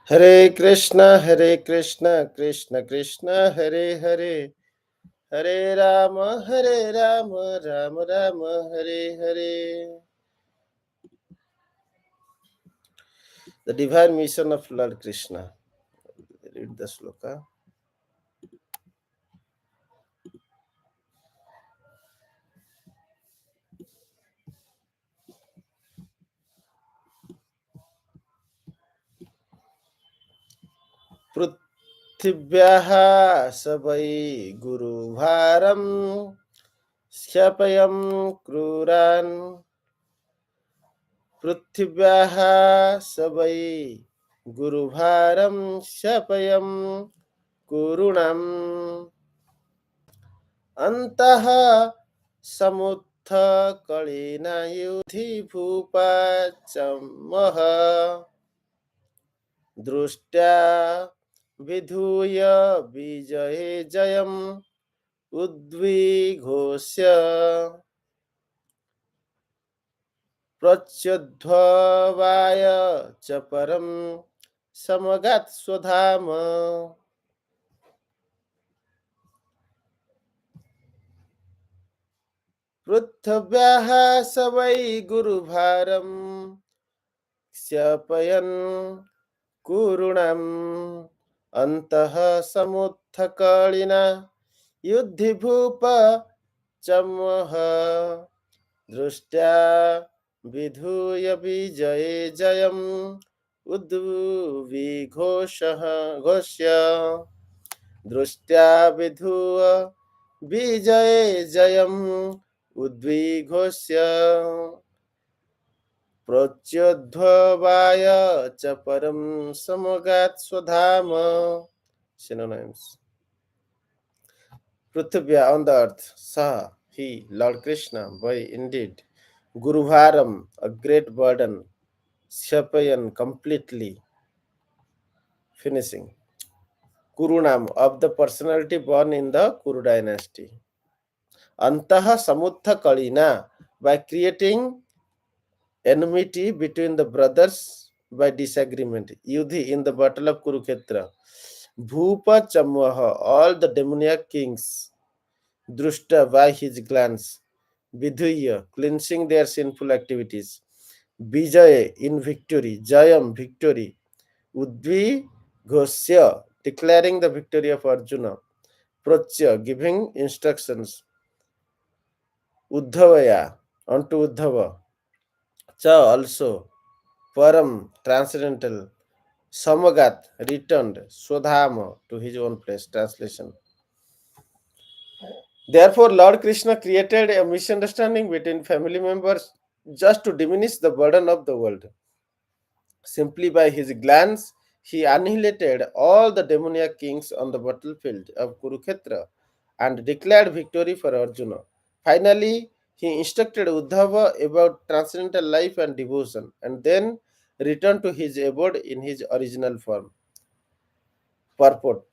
Hare Krishna, Krishna Krishna, Hare Hare, Hare Rama, Rama Rama, Hare Hare. The divine mission of Lord Krishna. Read the sloka. पृथिव्याः सवै गुरुभारं क्षपयं क्रूरान् पृथिव्याः सवै गुरुभारं क्षपयं कुरुणम् अन्तः समुत्थकलेन युधि भूपाचमः दृष्ट्या विधूय विजये जयम् उद्विघोष्य प्रच्युद्भवाय च परं समगात् स्वधाम पृथिव्याः स वै गुरुभारं क्षपयन् कुरुणम् अन्तः समुत्थकलिना युद्धि भूप चमः दृष्ट्या विधूय विजये जयम् उद्विघोषः घोष्य दृष्ट्या विधूय विजये जयम् उद्विघोष्य प्रच्योद्भवाय च परं समगात् स्वधाम. Synonyms. Prithvya on the earth, Saha, he, Lord Krishna, by indeed, Gurubharam, a great burden, Shapayan, completely finishing. Kurunam, of the personality born in the Kuru dynasty. Antaha Samutha Kalina, by creating enmity between the brothers by disagreement. Yudhi in the battle of Kurukshetra. Bhupa Chamwaha, all the demoniac kings. Drushta by his glance. Vidhuya, cleansing their sinful activities. Vijaya in victory. Jayam, victory. Udvi Ghosya, declaring the victory of Arjuna. Prachya, giving instructions. Uddhavaya, unto Uddhava. Cha, also. Param, transcendental. Samagat, returned. Swadhama, to his own place. Translation. Therefore, Lord Krishna created a misunderstanding between family members just to diminish the burden of the world. Simply by his glance, he annihilated all the demoniac kings on the battlefield of Kurukshetra and declared victory for Arjuna. Finally, he instructed Uddhava about transcendental life and devotion and then returned to his abode in his original form. Purport.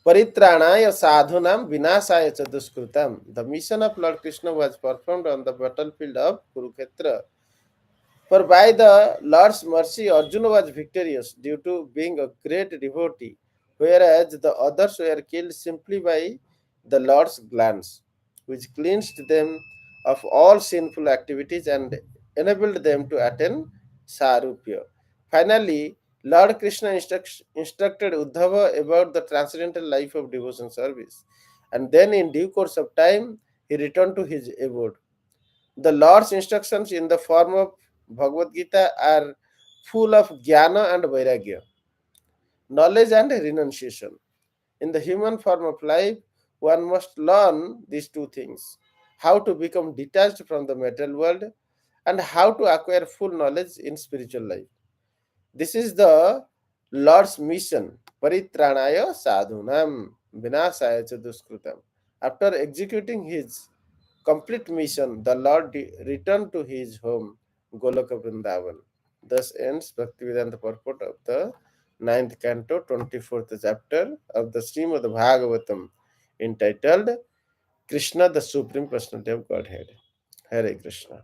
Paritranaya sadhunam vinasaya cha duskrutam. The mission of Lord Krishna was performed on the battlefield of Kurukshetra. For by the Lord's mercy, Arjuna was victorious due to being a great devotee, whereas the others were killed simply by the Lord's glance, which cleansed them of all sinful activities and enabled them to attain Sarupya. Finally, Lord Krishna instructed Uddhava about the transcendental life of devotion service, and then in due course of time, he returned to his abode. The Lord's instructions in the form of Bhagavad Gita are full of jnana and vairagya, knowledge and renunciation. In the human form of life, one must learn these two things: how to become detached from the material world and how to acquire full knowledge in spiritual life. This is the Lord's mission. Paritranaya sadhunam vinasaya cha duskrutam. After executing his complete mission, the Lord returned to his home, Goloka Vrindavan. Thus ends Bhaktivedanta purport of the 9th canto, 24th chapter of the Srimad Bhagavatam, entitled Krishna, the Supreme Personality of Godhead. Hare Krishna.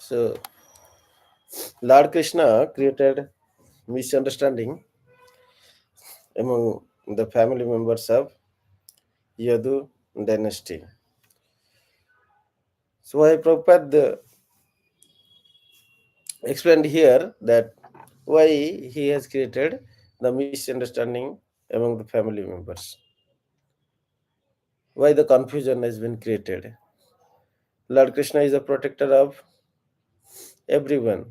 So Lord Krishna created misunderstanding among the family members of Yadu dynasty. So why Prabhupada explained here that why he has created the misunderstanding among the family members, why the confusion has been created. Lord Krishna is a protector of everyone.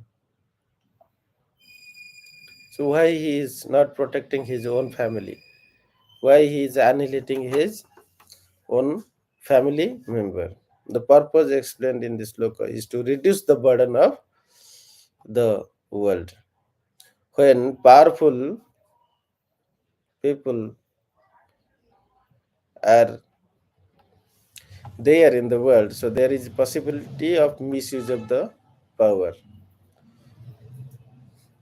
So why he is not protecting his own family? Why he is annihilating his own family member? The purpose explained in this sloka is to reduce the burden of the world. When powerful people are there in the world, so there is possibility of misuse of the power.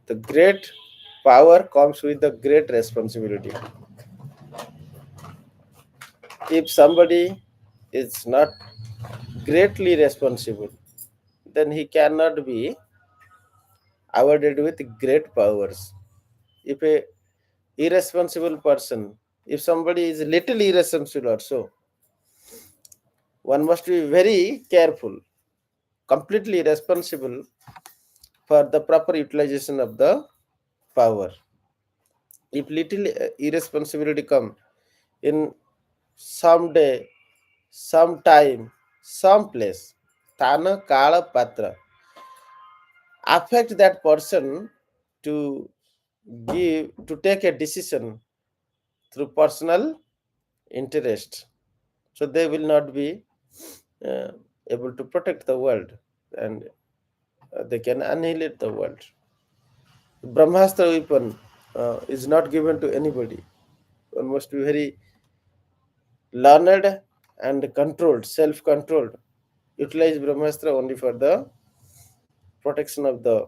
The great power comes with the great responsibility. If somebody is not greatly responsible, then he cannot be awarded with great powers. If a irresponsible person, if somebody is little irresponsible also, one must be very careful, completely responsible for the proper utilization of the power. If little irresponsibility come in some day, some time, some place, Tana Kala Patra, affect that person to to take a decision through personal interest. So they will not be uh, able to protect the world, and they can annihilate the world. Brahmastra weapon is not given to anybody. One must be very learned and controlled, self-controlled. Utilize Brahmastra only for the protection of the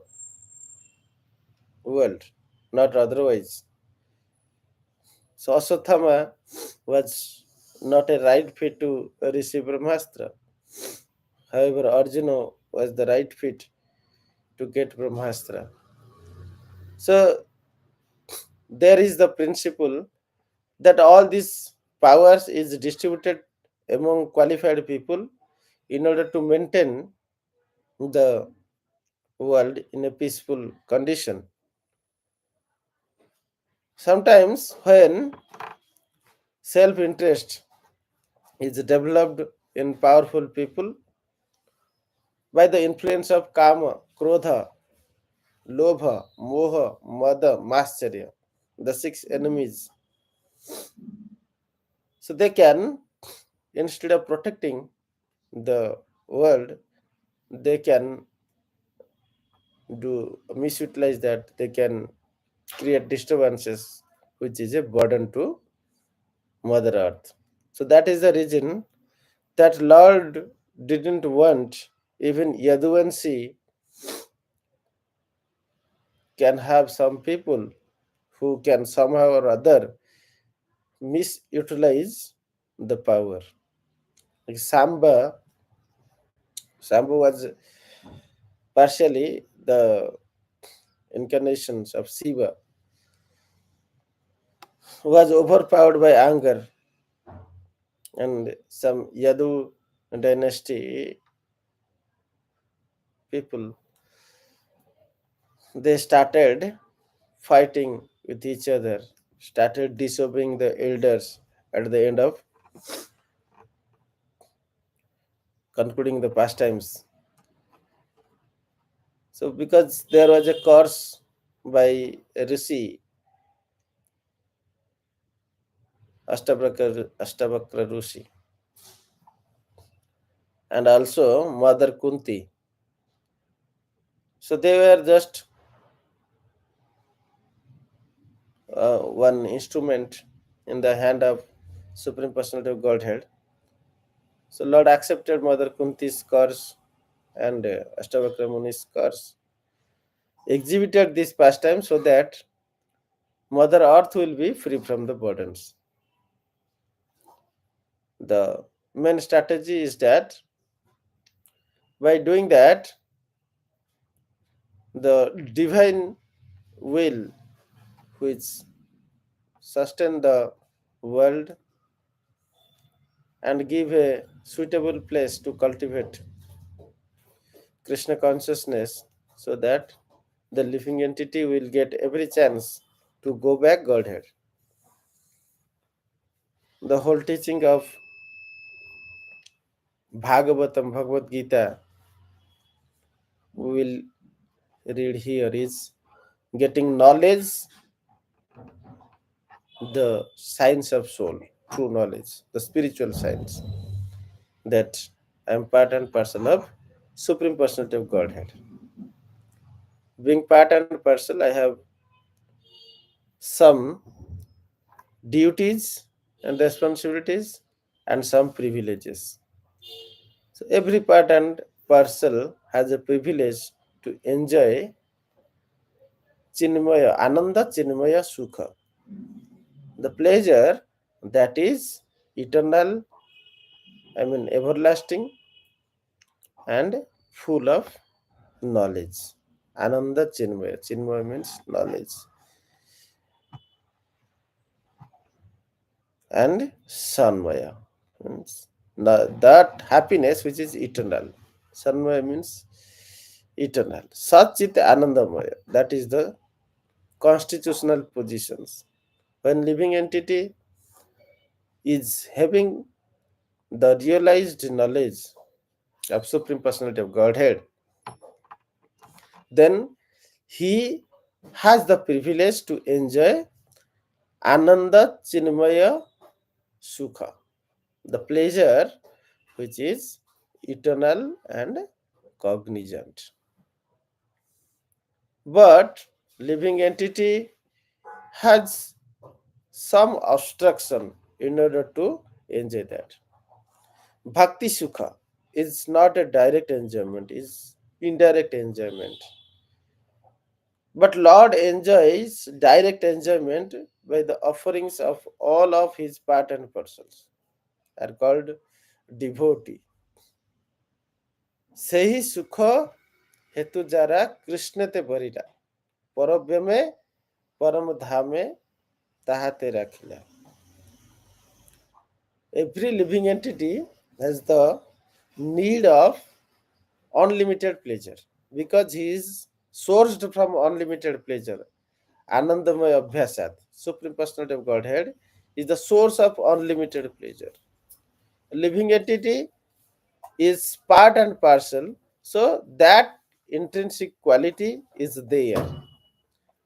world, not otherwise. So Aswathama was not a right fit to receive Brahmastra. However, Arjuna was the right fit to get Brahmastra. So there is the principle that all these powers is distributed among qualified people in order to maintain the world in a peaceful condition. Sometimes when self-interest is developed in powerful people by the influence of kama, krodha, lobha, moha, mada, mascharya, the six enemies. So they can, instead of protecting the world, they can do misutilize that. They can create disturbances, which is a burden to Mother Earth. So that is the reason that Lord didn't want even Yaduvanshi can have some people who can somehow or other misutilize the power. Like Samba was partially the incarnations of Shiva, who was overpowered by anger, and some Yadu dynasty people, they started fighting with each other, started disobeying the elders at the end of concluding the pastimes. So because there was a curse by Rishi Astabakra Rishi, and also Mother Kunti. So they were just one instrument in the hand of Supreme Personality of Godhead. So Lord accepted Mother Kunti's curse and Astabakra Muni's curse, exhibited this pastime so that Mother Earth will be free from the burdens. The main strategy is that by doing that, The divine will which sustain the world and give a suitable place to cultivate Krishna consciousness so that the living entity will get every chance to go back Godhead. The whole teaching of Bhagavatam, Bhagavad Gita, we will read here is getting knowledge, the science of soul, true knowledge, the spiritual science, that I am part and parcel of Supreme Personality of Godhead. Being part and parcel, I have some duties and responsibilities and some privileges. So every part and parcel has a privilege to enjoy Chinmaya, Ananda Chinmaya Sukha, the pleasure that is eternal, I mean everlasting and full of knowledge. Ananda Chinmaya. Chinmaya means knowledge. And Sanmaya means that happiness which is eternal. Sanmaya means eternal. Satchit Anandamaya. That is the constitutional positions. When living entity is having the realized knowledge of Supreme Personality of Godhead, then he has the privilege to enjoy Ananda Chinmaya Sukha, the pleasure which is eternal and cognizant. But living entity has some obstruction in order to enjoy that. Bhakti Sukha is not a direct enjoyment, is indirect enjoyment. But Lord enjoys direct enjoyment by the offerings of all of his part and parcels, are called devotee. ସେହି ସୁଖ ହେତୁ ଯାରା କୃଷ୍ଣତେ ବରିଲା ପରବ୍ୟମେ ପରମ ଧାମେ ତାହାତେ ରାଖିଲା. Every living entity has the need of unlimited pleasure because he is sourced from unlimited pleasure. Anandamaya Abhyasat, Supreme Personality of Godhead, is the source of unlimited pleasure. Living entity is part and parcel, so that intrinsic quality is there.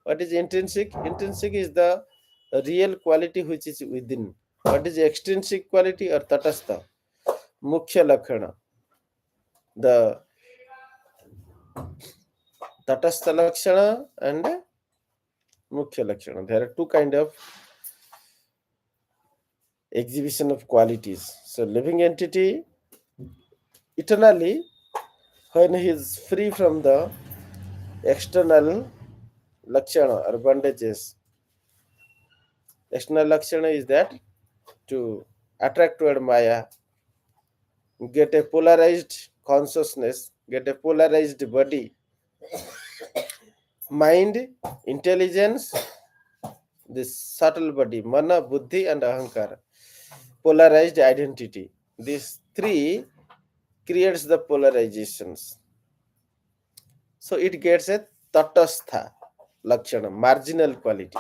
What is intrinsic? Intrinsic is the real quality which is within. What is extrinsic quality or tatastha? Mukhya lakshana. The tatastha lakshana and mukhya lakshana. There are two kind of exhibition of qualities. So living entity eternally, when he is free from the external lakshana or bondages, external lakshana is that to attract toward Maya, get a polarized consciousness, get a polarized body, mind, intelligence, this subtle body, mana, buddhi, and ahankara, polarized identity. These three creates the polarizations. So it gets a tatastha lakshana, marginal quality.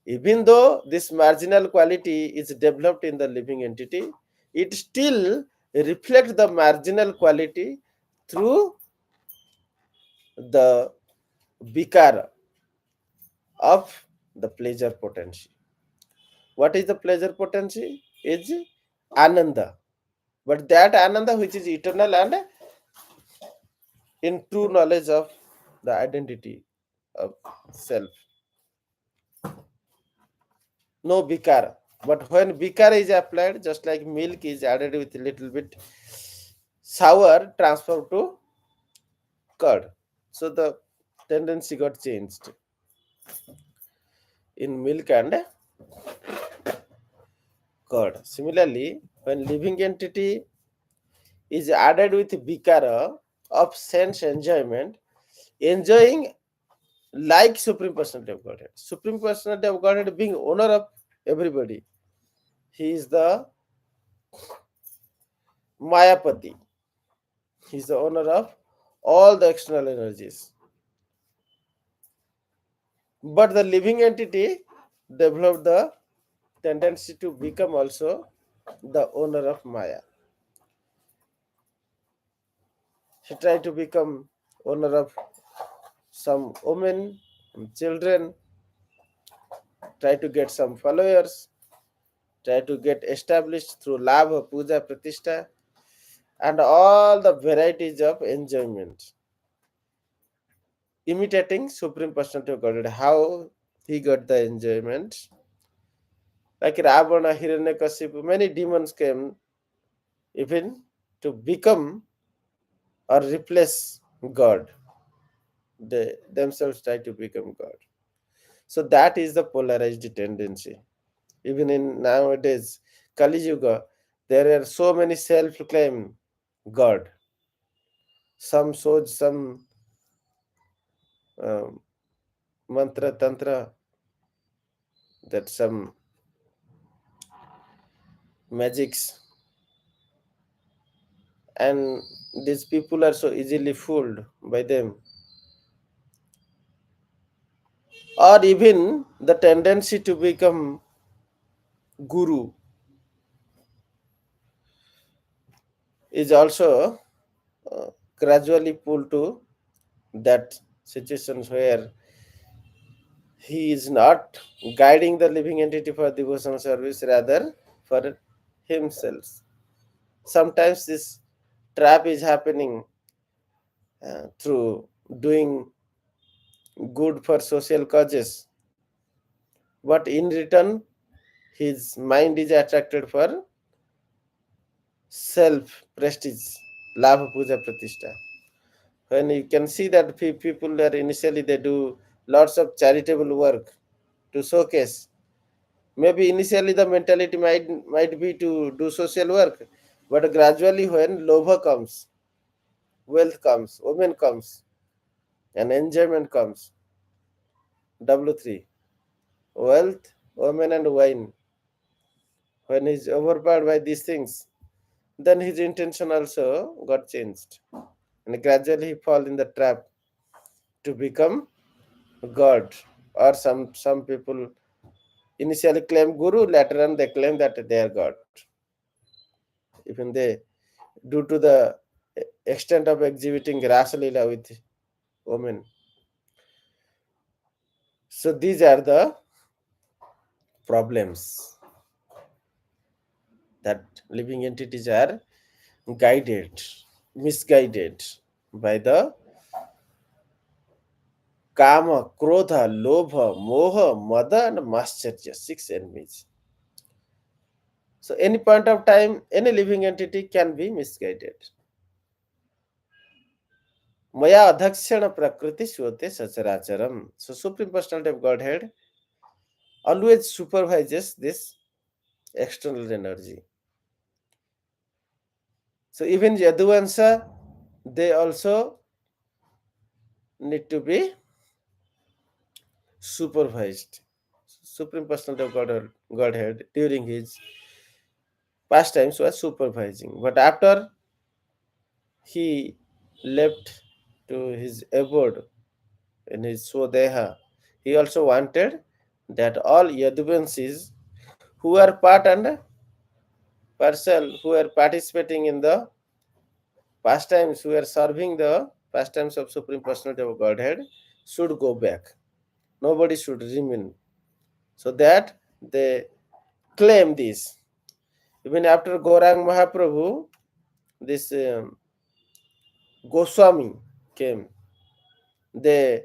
Even though this marginal quality is developed in the living entity, it still reflects the marginal quality through the vikara of the pleasure potency. What is the pleasure potency? Is ananda. But that ananda which is eternal and in true knowledge of the identity of self. No vikara. But when vikara is applied, just like milk is added with a little bit sour, transformed to curd. So the tendency got changed in milk and curd. Similarly, when living entity is added with vikara of sense enjoyment, enjoying like Supreme Personality of Godhead. Supreme Personality of Godhead being owner of everybody. He is the Mayapati. He is the owner of all the external energies. But the living entity developed the tendency to become also the owner of Maya. He tried to become owner of some women, children, try to get some followers, try to get established through labha, puja, pratishtha, and all the varieties of enjoyment. Imitating Supreme Personality of Godhead, how he got the enjoyment. Like Ravana, Hiranyakasipu, many demons came even to become or replace God. They themselves try to become God. So that is the polarized tendency. Even in nowadays, Kali Yuga, there are so many self-claim God. Some shows some um, mantra tantra, that some magics, and these people are so easily fooled by them. Or even the tendency to become guru is also gradually pulled to that situations where he is not guiding the living entity for devotional service, rather for himself. Sometimes this trap is happening through doing good for social causes, but in return, his mind is attracted for self prestige, labha puja pratishtha. When you can see that people are initially they do lots of charitable work to showcase. Maybe initially the mentality might be to do social work, but gradually when lobha comes, wealth comes, women comes, and enjoyment comes. W3, wealth, women, and wine. When he's overpowered by these things, then his intention also got changed, and gradually he fall in the trap to become God. Or some people initially claim guru, later on they claim that they are God. Even they, due to the extent of exhibiting Rasa Leela with women. So these are the problems that living entities are guided, misguided by the kama, krodha, lobha, moha, mada, and mascharya, six enemies. So any point of time, any living entity can be misguided. Maya adhakshana prakriti syote sacharacharam. So Supreme Personality of Godhead always supervises this external energy. So even Yaduvansa, they also need to be supervised. Supreme Personality of Godhead during his pastimes was supervising. But after he left to his abode in his Swadeha, he also wanted that all Yaduvansis who are part and parcel, who are participating in the pastimes, who are serving the pastimes of Supreme Personality of Godhead, should go back. Nobody should remain. So that they claim this. Even after Gaurang Mahaprabhu, this Goswami came. They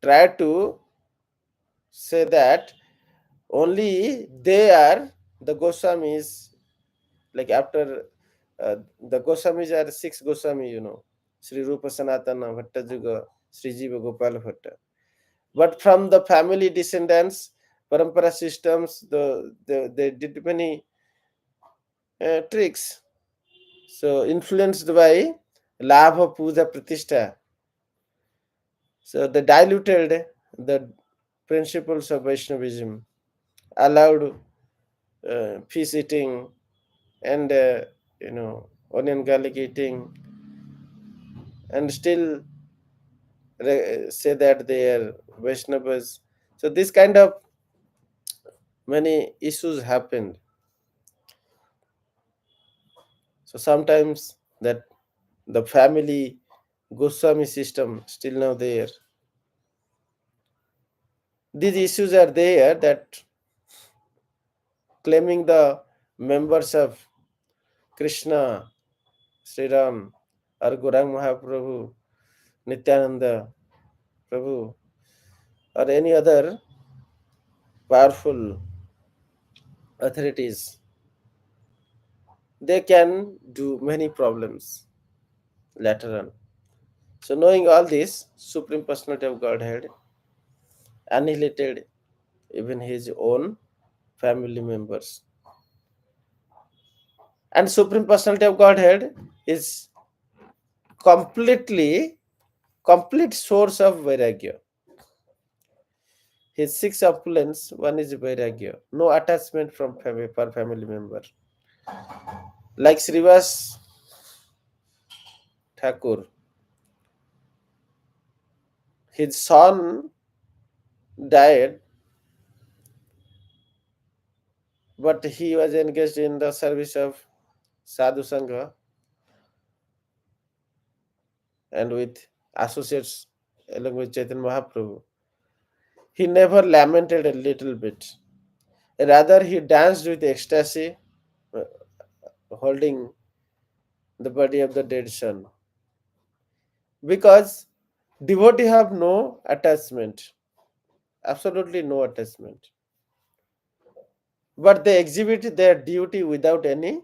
tried to say that only they are the Goswamis, like after the Goswamis are six Goswami, Sri Rupa Sanatana Bhattajuga, Sri Jiva Gopal Bhatta. But from the family descendants, parampara systems, they did many tricks. So influenced by Labha Puja Pratishtha. So they diluted the principles of Vaishnavism, allowed fish eating and onion garlic eating, and still say that they are Vaishnavas. So this kind of many issues happened. So sometimes that the family Goswami system still now there. These issues are there that claiming the members of Krishna, Sri Ram, or Gaurang Mahaprabhu, Nityananda Prabhu, or any other powerful authorities, they can do many problems later on. So, knowing all this, Supreme Personality of Godhead annihilated even his own family members. And Supreme Personality of Godhead is completely complete source of Vairagya. His six opulence, one is Vairagya, no attachment from family per family member. Like Srivas Thakur, his son died, but he was engaged in the service of Sadhu Sangha and with associates along with Chaitanya Mahaprabhu. He never lamented a little bit. Rather, he danced with ecstasy, uh, holding the body of the dead son. Because devotee have no attachment, absolutely no attachment. But they exhibit their duty without any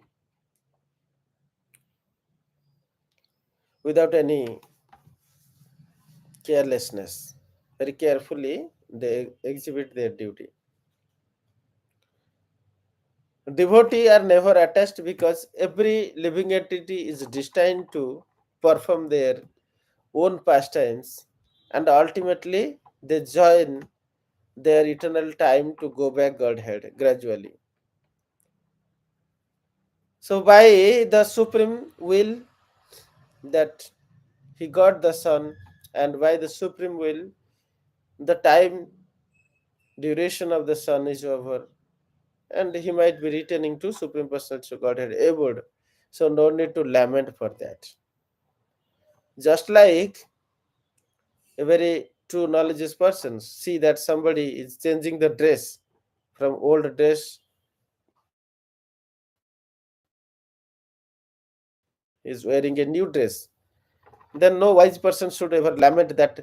carelessness. Very carefully they exhibit their duty. Devotee are never attached because every living entity is destined to perform their own pastimes, and ultimately they join their eternal time to go back Godhead gradually. So by the supreme will that he got the son, and by the supreme will the time duration of the son is over, and he might be returning to supreme personality of Godhead abode. So no need to lament for that. Just like a very true knowledgeous person see that somebody is changing the dress from old dress is wearing a new dress, then no wise person should ever lament that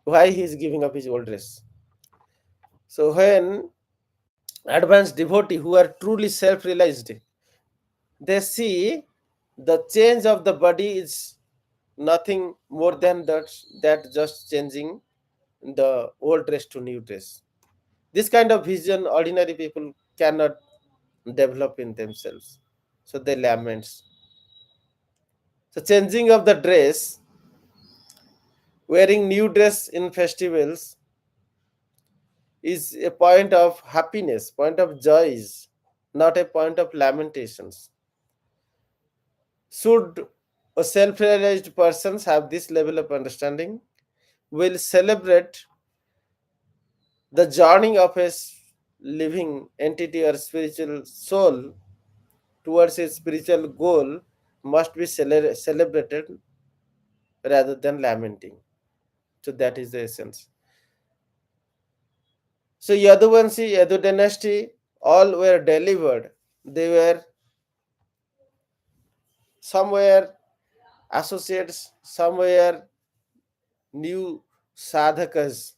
why he is giving up his old dress. So when advanced devotee who are truly self-realized, they see the change of the body is nothing more than that just changing the old dress to new dress. This kind of vision ordinary people cannot develop in themselves. So they laments. So changing of the dress, wearing new dress in festivals is a point of happiness, point of joys, not a point of lamentations. Should a self-realized persons have this level of understanding, will celebrate the journey of a living entity or spiritual soul towards a spiritual goal must be celebrated rather than lamenting. So that is the essence. So Yaduvanshi, Yadu dynasty, all were delivered. They were somewhere associates, somewhere new sadhakas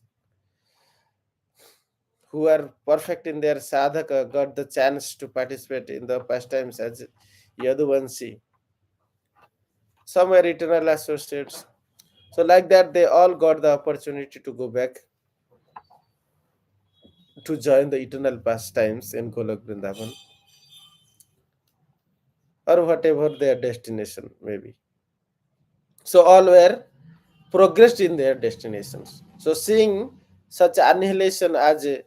who are perfect in their sadhaka got the chance to participate in the pastimes as Yaduvanshi. Some were eternal associates. So like that, they all got the opportunity to go back to join the eternal pastimes in Golok Vrindavan or whatever their destination may be. So all were progressed in their destinations. So, seeing such annihilation as a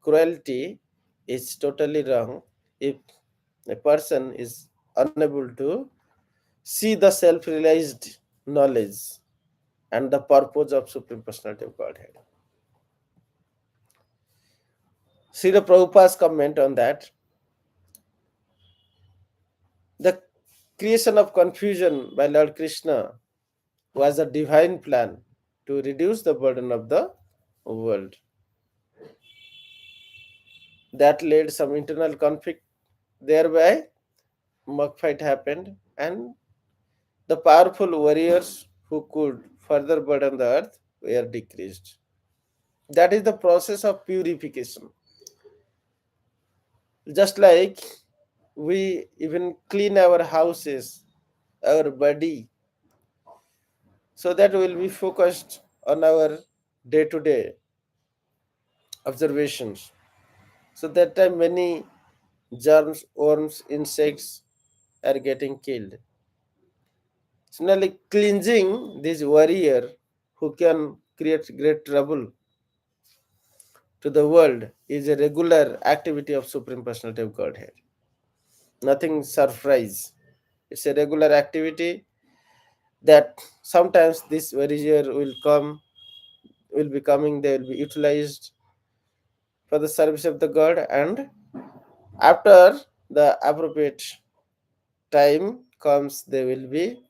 cruelty is totally wrong if a person is unable to see the self realized knowledge and the purpose of Supreme Personality of Godhead. See the Prabhupada's comment on that. The creation of confusion by Lord Krishna was a divine plan to reduce the burden of the world. That led some internal conflict, thereby mug fight happened, and the powerful warriors who could further burden the earth were decreased. That is the process of purification. Just like we even clean our houses, our body, so that we will be focused on our day to day observations. So that time many germs, worms, insects are getting killed. Similarly, cleansing this warrior who can create great trouble to the world is a regular activity of Supreme Personality of Godhead. Nothing surprise. It's a regular activity that sometimes this warrior will come, will be coming, they will be utilized for the service of the God, and after the appropriate time comes, they will be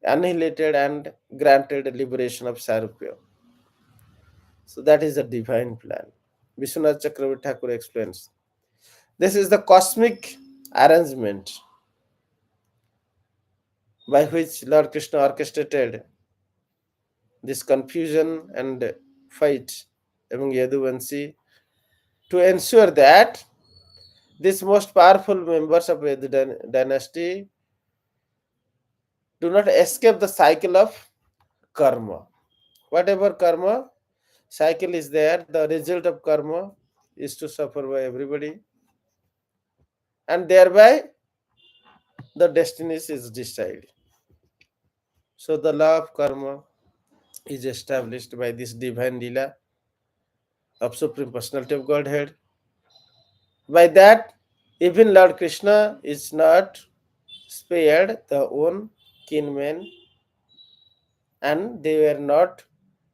annihilated and granted liberation of Sarupya. So that is the divine plan. Vishwanath Chakravarti Thakur explains. This is the cosmic arrangement by which Lord Krishna orchestrated this confusion and fight among Yaduvanshi to ensure that these most powerful members of Yadu dynasty do not escape the cycle of karma. Whatever karma cycle is there, the result of karma is to suffer by everybody, and thereby the destinies is decided. So the law of karma is established by this divine lila of Supreme Personality of Godhead. By that, even Lord Krishna is not spared the own kinmen, and they were not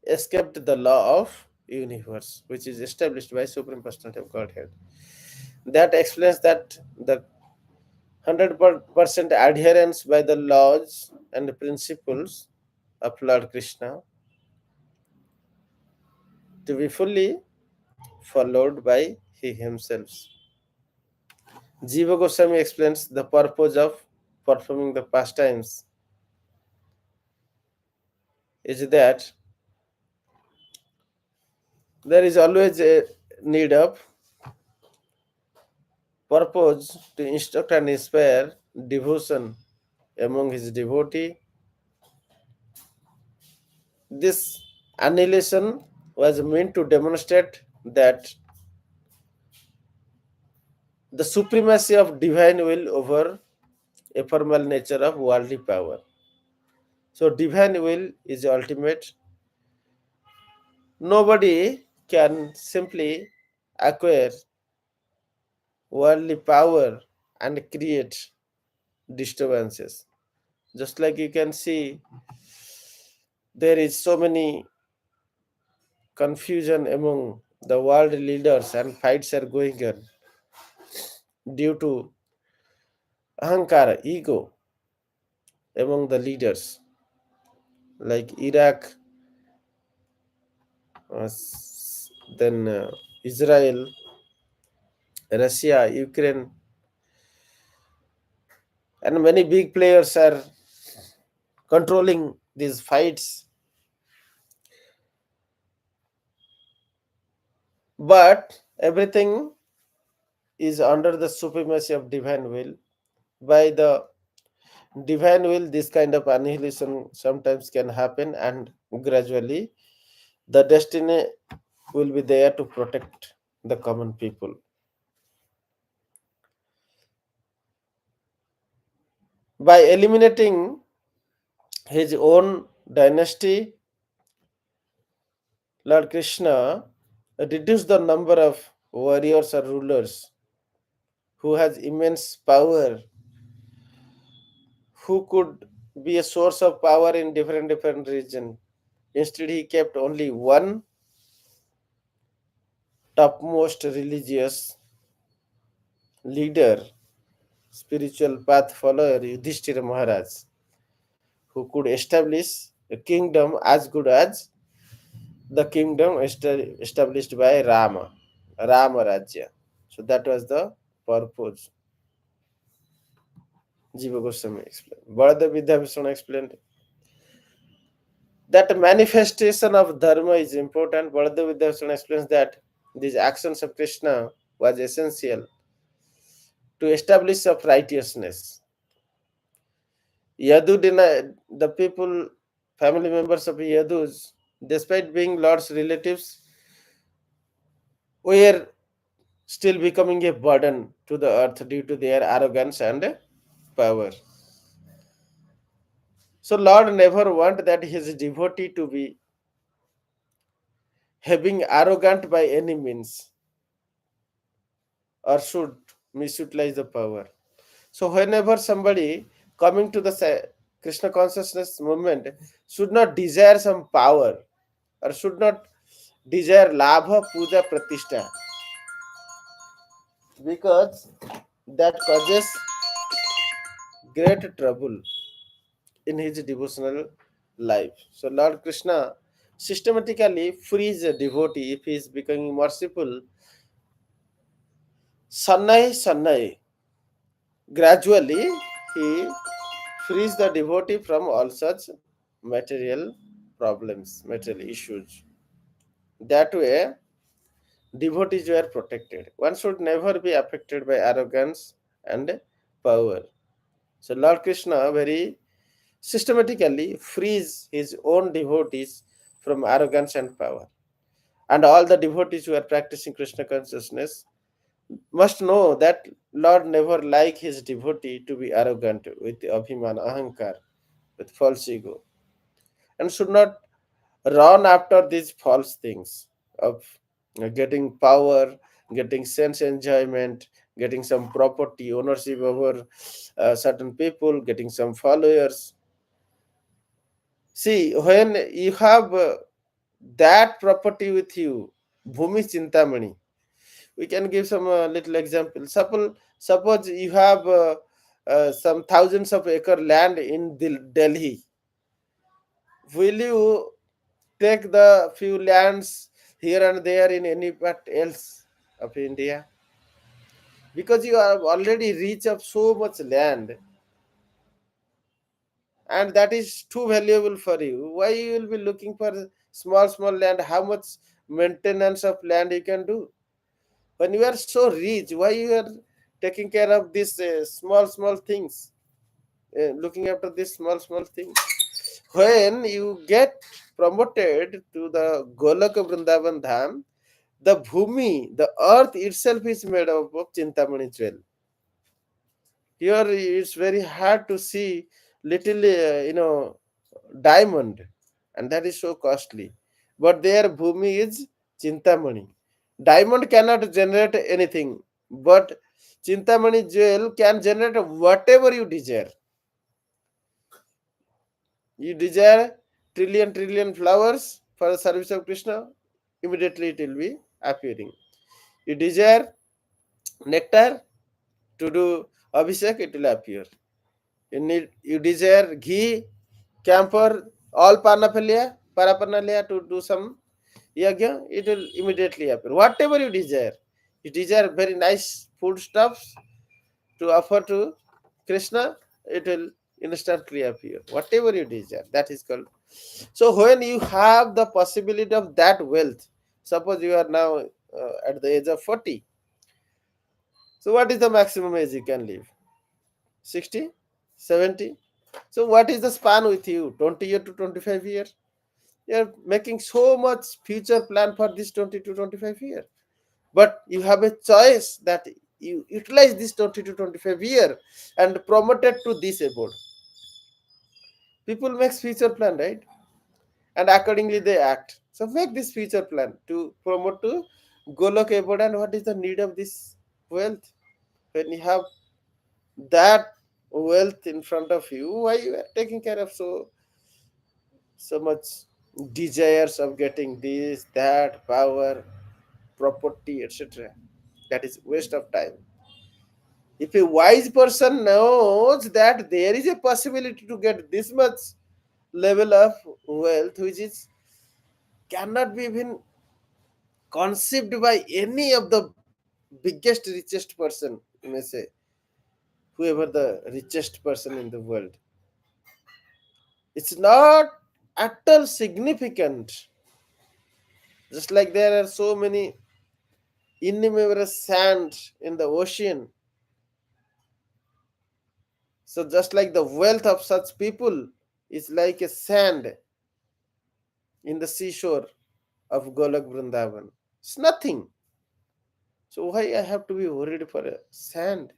escaped the law of universe, which is established by Supreme Personality of Godhead. That explains that the 100% adherence by the laws and principles of Lord Krishna to be fully followed by he himself. Jiva Goswami explains the purpose of performing the pastimes is that there is always a need of purpose to instruct and inspire devotion among his devotee. This annihilation was meant to demonstrate that the supremacy of divine will over ephemeral nature of worldly power. So divine will is ultimate. Nobody can simply acquire worldly power and create disturbances. Just like you can see, there is so many confusion among the world leaders and fights are going on due to ahankara, ego among the leaders like Iraq, then Israel, Russia, Ukraine, and many big players are controlling these fights. But everything is under the supremacy of divine will. By the divine will, this kind of annihilation sometimes can happen, and gradually the destiny will be there to protect the common people. By eliminating his own dynasty, Lord Krishna reduced the number of warriors or rulers who has immense power, who could be a source of power in different region. Instead, he kept only one topmost religious leader, spiritual path follower, Yudhishthira Maharaj, who could establish a kingdom as good as the kingdom established by Rama Rajya. So that was the purpose. Jiva Goswami explained. Baladev Vidyabhushan explained that manifestation of dharma is important. Baladev Vidyabhushan explains that these actions of Krishna was essential to establish of righteousness. Yadu denied the people, family members of Yadus, despite being Lord's relatives, were still becoming a burden to the earth due to their arrogance and power. So Lord never want that his devotee to be having arrogant by any means or should misutilize the power. So whenever somebody coming to the Krishna consciousness movement should not desire some power or should not desire labha puja pratishtha, because that causes great trouble in his devotional life. So Lord Krishna systematically frees a devotee if he is becoming merciful. Sannai Sannai. Gradually he frees the devotee from all such material problems, material issues. That way devotees were protected. One should never be affected by arrogance and power. So Lord Krishna very systematically frees his own devotees from arrogance and power. And all the devotees who are practicing Krishna consciousness must know that Lord never like his devotee to be arrogant with abhiman, ahankar, with false ego, and should not run after these false things of getting power, getting sense enjoyment, getting some property ownership over certain people, getting some followers. See, when you have that property with you, Bhumi Chintamani, we can give some little example. Suppose you have some thousands of acre land in Delhi. Will you take the few lands here and there in any part else of India? Because you are already rich of so much land and that is too valuable for you. Why you will be looking for small land? How much maintenance of land you can do? When you are so rich, why you are taking care of these small things? Looking after these small things. When you get promoted to the Golaka Vrindavan Dham, the bhumi, the earth itself is made up of Chintamani jewel. Here it's very hard to see little, diamond, and that is so costly. But their bhumi is Chintamani. Diamond cannot generate anything, but Chintamani jewel can generate whatever you desire. You desire trillion flowers for the service of Krishna, immediately it will be appearing. You desire nectar to do abhishek, it will appear. You desire ghee, camphor, all paraphernalia to do some yagya, it will immediately appear. Whatever you desire very nice food stuffs to offer to Krishna, it will instantly appear. Whatever you desire, that is called. So when you have the possibility of that wealth, suppose you are now at the age of 40. So what is the maximum age you can live? 60, 70. So what is the span with you? 20 year to 25 year. You are making so much future plan for this 20 to 25 year. But you have a choice that you utilize this 20 to 25 year and promoted to this abode. People make future plan, right? And accordingly they act. So make this future plan to promote to Golok abode. And what is the need of this wealth? When you have that wealth in front of you, why you are taking care of so much desires of getting this, that, power, property, etc.? That is waste of time. If a wise person knows that there is a possibility to get this much level of wealth, which is cannot be even conceived by any of the biggest richest person, you may say, whoever the richest person in the world, it's not at all significant. Just like there are so many innumerable sand in the ocean, so just like the wealth of such people is like a sand in the seashore of Golak Vrindavan. It's nothing. So why I have to be worried for a sand?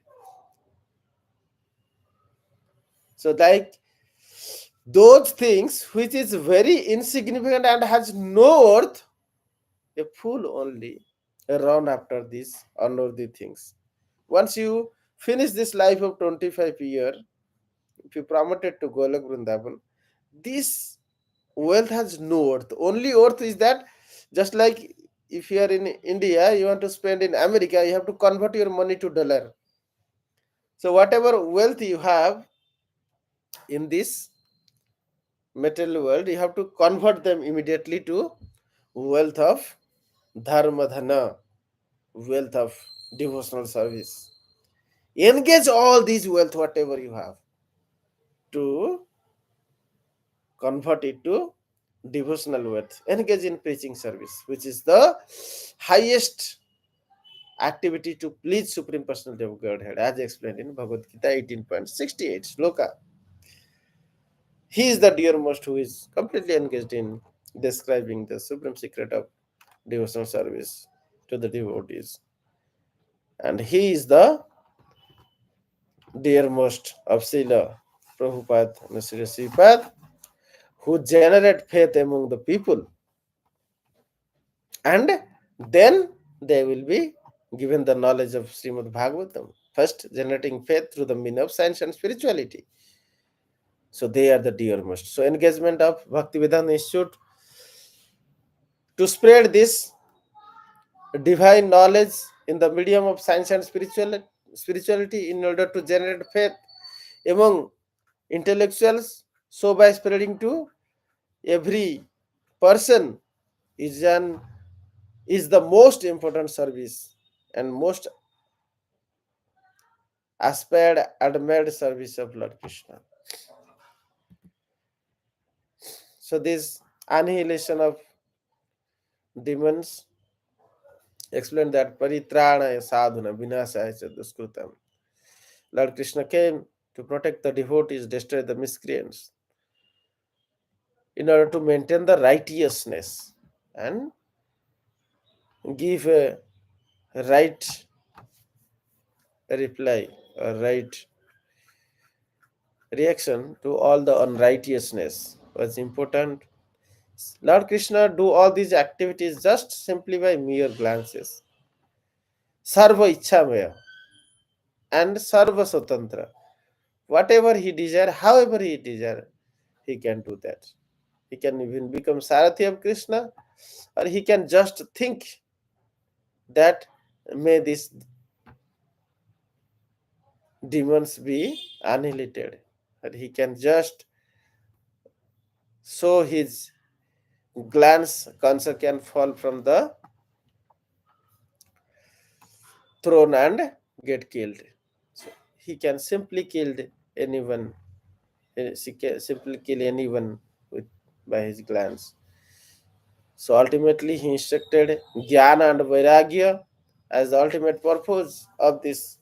So like those things which is very insignificant and has no worth, a fool only run after these unworthy things. Once you finish this life of 25 year, if you promoted to Golak Vrindavan, this wealth has no worth. Only worth is that, just like if you are in India, you want to spend in America, you have to convert your money to dollar. So whatever wealth you have in this material world, you have to convert them immediately to wealth of dharma dhana, wealth of devotional service. Engage all these wealth, whatever you have, to convert it to devotional wealth. Engage in preaching service, which is the highest activity to please Supreme Personality of Godhead, as explained in Bhagavad Gita 18.68 sloka. He is the dearmost who is completely engaged in describing the supreme secret of devotional service to the devotees. And he is the dearmost of Srila Prabhupada and Srila Sripad, who generate faith among the people. And then they will be given the knowledge of Srimad Bhagavatam. First, generating faith through the mean of science and spirituality. So they are the dearmost. So engagement of Bhaktivedanta Institute to spread this divine knowledge in the medium of science and spirituality in order to generate faith among intellectuals. So by spreading to every person is the most important service and most aspired admired service of Lord Krishna. So this annihilation of demons explained that paritranaya sadhuna vinasaya cha duskrutam. Lord Krishna came to protect the devotees, destroy the miscreants, in order to maintain the righteousness and give a right reply, a right reaction to all the unrighteousness. Was important. Lord Krishna do all these activities just simply by mere glances. Sarva Ichamaya and Sarva Swatantra. Whatever he desire, however he desire, he can do that. He can even become Sarathi of Krishna, or he can just think that may these demons be annihilated. Or he can just show his glance, Kansa can fall from the throne and get killed. So he can simply kill anyone. He can simply kill anyone with by his glance. So ultimately, he instructed Jnana and Vairagya as the ultimate purpose of this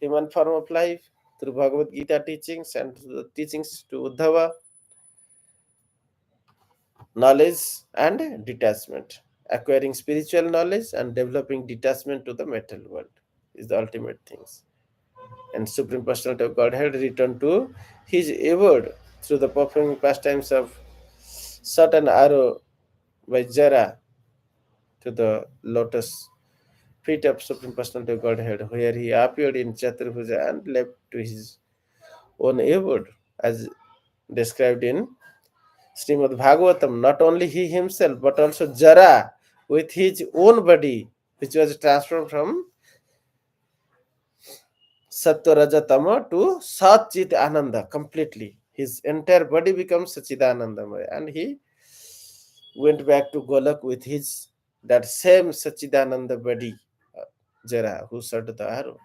human form of life through Bhagavad Gita teachings and the teachings to Uddhava, knowledge and detachment. Acquiring spiritual knowledge and developing detachment to the material world is the ultimate things. And Supreme Personality of Godhead returned to his abode through the performing pastimes of shot an arrow by Jara to the lotus feet of Supreme Personality of Godhead, where he appeared in Chaturbhuja and left to his own abode, as described in Srimad Bhagavatam. Not only he himself, but also Jara with his own body, which was transformed from Sattva to Sat Chit Ananda completely. His entire body becomes Sachidanandamaya, and he went back to Golok with his that same Sachidananda body, Jara, who shot the arrow.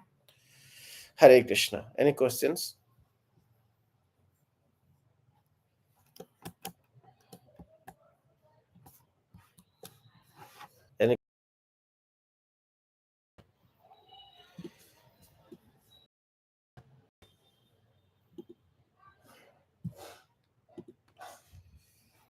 Hare Krishna. Any questions?